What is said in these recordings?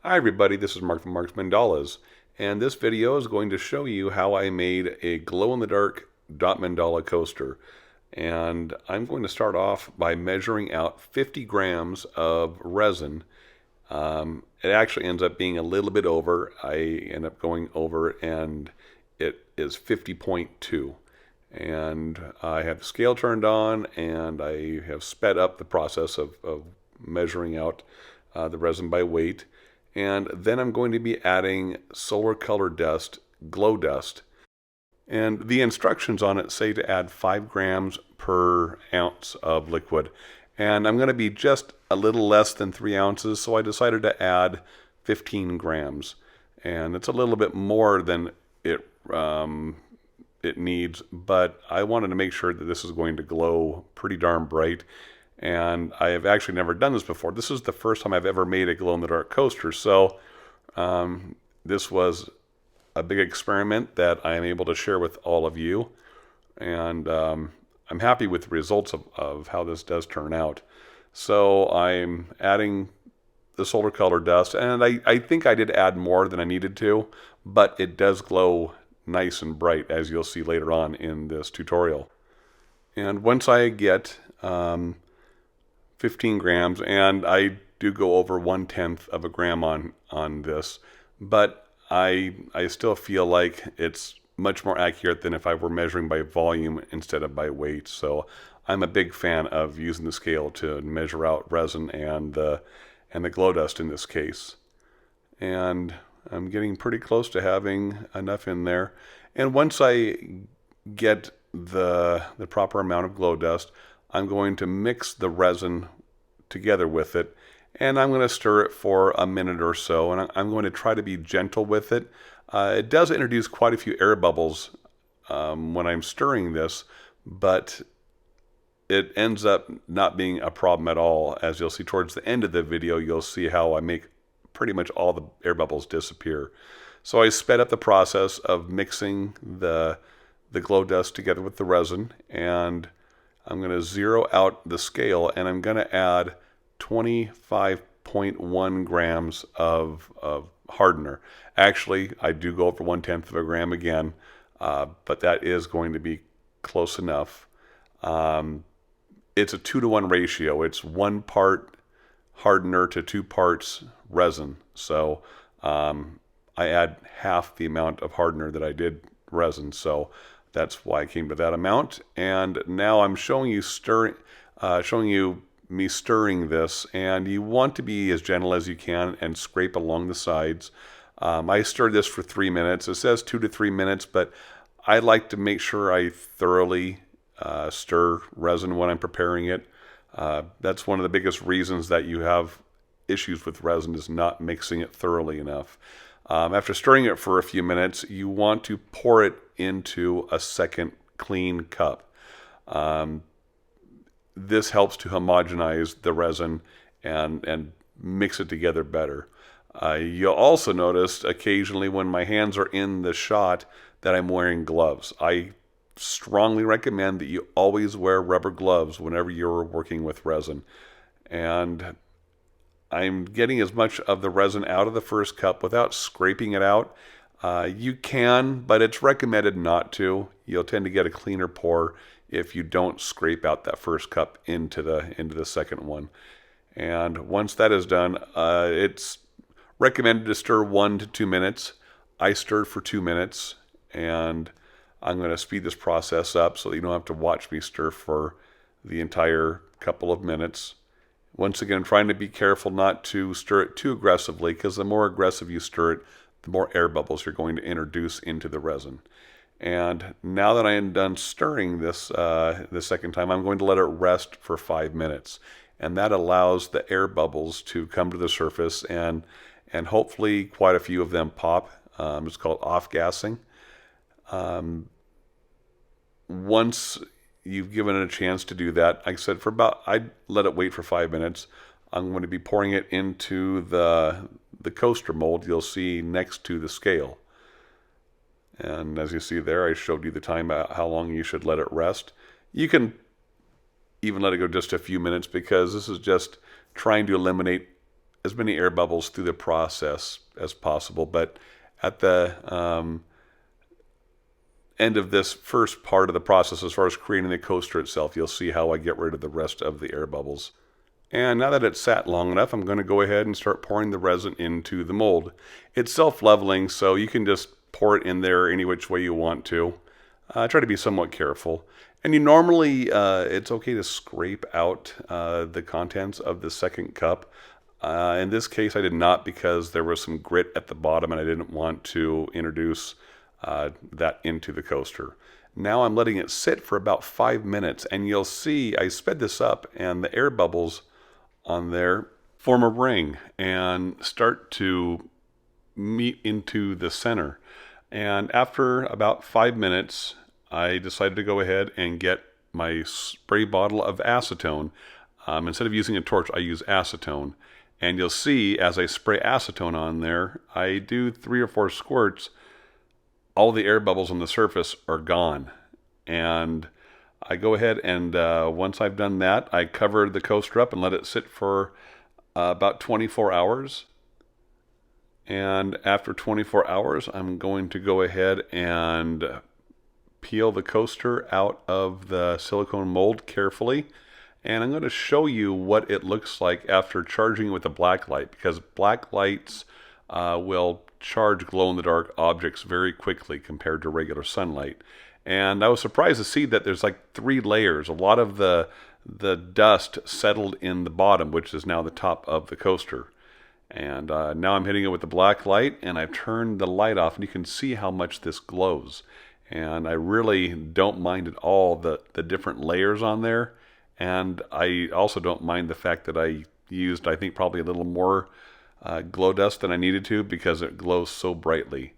Hi everybody, this is Mark from Mark's Mandalas, and this video is going to show you how I made a glow-in-the-dark dot mandala coaster. And I'm going to start off by measuring out 50 grams of resin. It actually ends up being a little bit over. I end up going over and it is 50.2. And I have the scale turned on and I have sped up the process of measuring out the resin by weight. And then I'm going to be adding solar color dust, glow dust. And the instructions on it say to add 5 grams per ounce of liquid. And I'm going to be just a little less than 3 ounces, so I decided to add 15 grams. And it's a little bit more than it needs, but I wanted to make sure that this is going to glow pretty darn bright. And I have actually never done this before. This is the first time I've ever made a glow-in-the-dark coaster, so this was a big experiment that I am able to share with all of you, and I'm happy with the results of how this does turn out. So I'm adding the solar color dust, and I think I did add more than I needed to, but it does glow nice and bright, as you'll see later on in this tutorial. And once I get 15 grams, and I do go over 1/10 of a gram on this, but I still feel like it's much more accurate than if I were measuring by volume instead of by weight. So I'm a big fan of using the scale to measure out resin and the glow dust in this case. And I'm getting pretty close to having enough in there. And once I get the proper amount of glow dust, I'm going to mix the resin together with it, and I'm going to stir it for a minute or so, and I'm going to try to be gentle with it. It does introduce quite a few air bubbles when I'm stirring this, but it ends up not being a problem at all. As you'll see towards the end of the video, you'll see how I make pretty much all the air bubbles disappear. So I sped up the process of mixing the glow dust together with the resin, and I'm going to zero out the scale, and I'm going to add 25.1 grams of hardener. Actually, I do go over 1/10 of a gram again, but that is going to be close enough. It's a 2-to-1 ratio. It's 1 part hardener to 2 parts resin. So I add half the amount of hardener that I did resin. So that's why I came to that amount. And now I'm showing you me stirring this, and you want to be as gentle as you can and scrape along the sides. I stirred this for 3 minutes. It says 2 to 3 minutes, but I like to make sure I thoroughly stir resin when I'm preparing it. That's one of the biggest reasons that you have issues with resin, is not mixing it thoroughly enough. After stirring it for a few minutes, you want to pour it into a second clean cup. This helps to homogenize the resin and mix it together better. You'll also notice occasionally when my hands are in the shot that I'm wearing gloves. I strongly recommend that you always wear rubber gloves whenever you're working with resin. And I'm getting as much of the resin out of the first cup without scraping it out. You can, but it's recommended not to. You'll tend to get a cleaner pour if you don't scrape out that first cup into the second one. And once that is done, it's recommended to stir 1 to 2 minutes. I stirred for 2 minutes, and I'm going to speed this process up so that you don't have to watch me stir for the entire couple of minutes. Once again, trying to be careful not to stir it too aggressively, because the more aggressive you stir it, the more air bubbles you're going to introduce into the resin. And now that I am done stirring this the second time, I'm going to let it rest for 5 minutes. And that allows the air bubbles to come to the surface, and hopefully quite a few of them pop. It's called off-gassing. Once you've given it a chance to do that, like I said, I let it wait for 5 minutes. I'm going to be pouring it into the coaster mold you'll see next to the scale. And as you see there, I showed you the time, how long you should let it rest. You can even let it go just a few minutes, because this is just trying to eliminate as many air bubbles through the process as possible. But at the end of this first part of the process, as far as creating the coaster itself, you'll see how I get rid of the rest of the air bubbles. And now that it's sat long enough, I'm going to go ahead and start pouring the resin into the mold. It's self-leveling, so you can just pour it in there any which way you want to. Try to be somewhat careful. And you normally, it's okay to scrape out the contents of the second cup. In this case, I did not, because there was some grit at the bottom and I didn't want to introduce that into the coaster. Now I'm letting it sit for about 5 minutes, and you'll see I sped this up, and the air bubbles on there form a ring and start to meet into the center. And after about 5 minutes, I decided to go ahead and get my spray bottle of acetone. Instead of using a torch, I use acetone. And you'll see as I spray acetone on there, I do 3 or 4 squirts, all the air bubbles on the surface are gone. And I go ahead and once I've done that, I cover the coaster up and let it sit for about 24 hours. And after 24 hours, I'm going to go ahead and peel the coaster out of the silicone mold carefully. And I'm going to show you what it looks like after charging with a black light, because black lights will charge glow-in-the-dark objects very quickly compared to regular sunlight. And I was surprised to see that there's like 3 layers. A lot of the dust settled in the bottom, which is now the top of the coaster. And now I'm hitting it with the black light, and I've turned the light off, and you can see how much this glows. And I really don't mind at all the different layers on there. And I also don't mind the fact that I used, I think, probably a little more glow dust than I needed to, because it glows so brightly.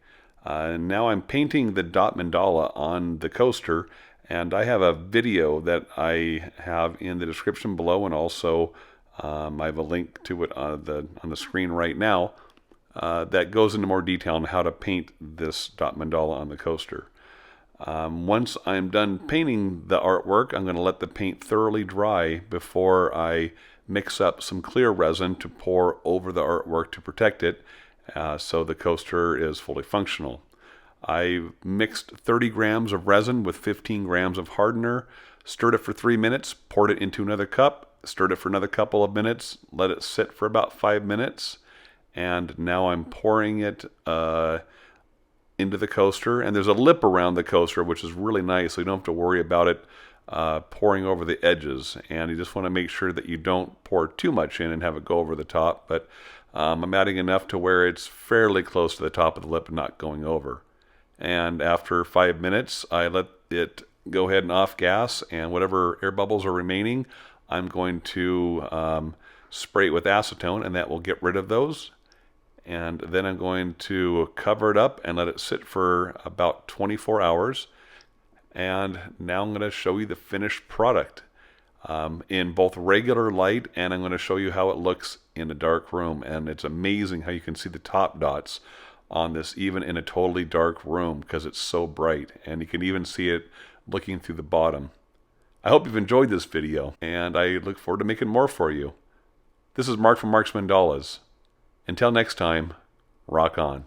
Now I'm painting the dot mandala on the coaster, and I have a video that I have in the description below, and also I have a link to it on the screen right now that goes into more detail on how to paint this dot mandala on the coaster. Once I'm done painting the artwork, I'm going to let the paint thoroughly dry before I mix up some clear resin to pour over the artwork to protect it, so the coaster is fully functional. I mixed 30 grams of resin with 15 grams of hardener, stirred it for 3 minutes, poured it into another cup, stirred it for another couple of minutes, let it sit for about 5 minutes, and now I'm pouring it into the coaster. And there's a lip around the coaster, which is really nice, so you don't have to worry about it pouring over the edges. And you just want to make sure that you don't pour too much in and have it go over the top, but I'm adding enough to where it's fairly close to the top of the lip and not going over. And after 5 minutes, I let it go ahead and off gas, and whatever air bubbles are remaining, I'm going to spray it with acetone, and that will get rid of those. And then I'm going to cover it up and let it sit for about 24 hours. And now I'm going to show you the finished product in both regular light, and I'm going to show you how it looks in a dark room. And it's amazing how you can see the top dots on this even in a totally dark room, because it's so bright, and you can even see it looking through the bottom. I hope you've enjoyed this video, and I look forward to making more for you. This is Mark from Mark's Mandalas. Until next time, rock on.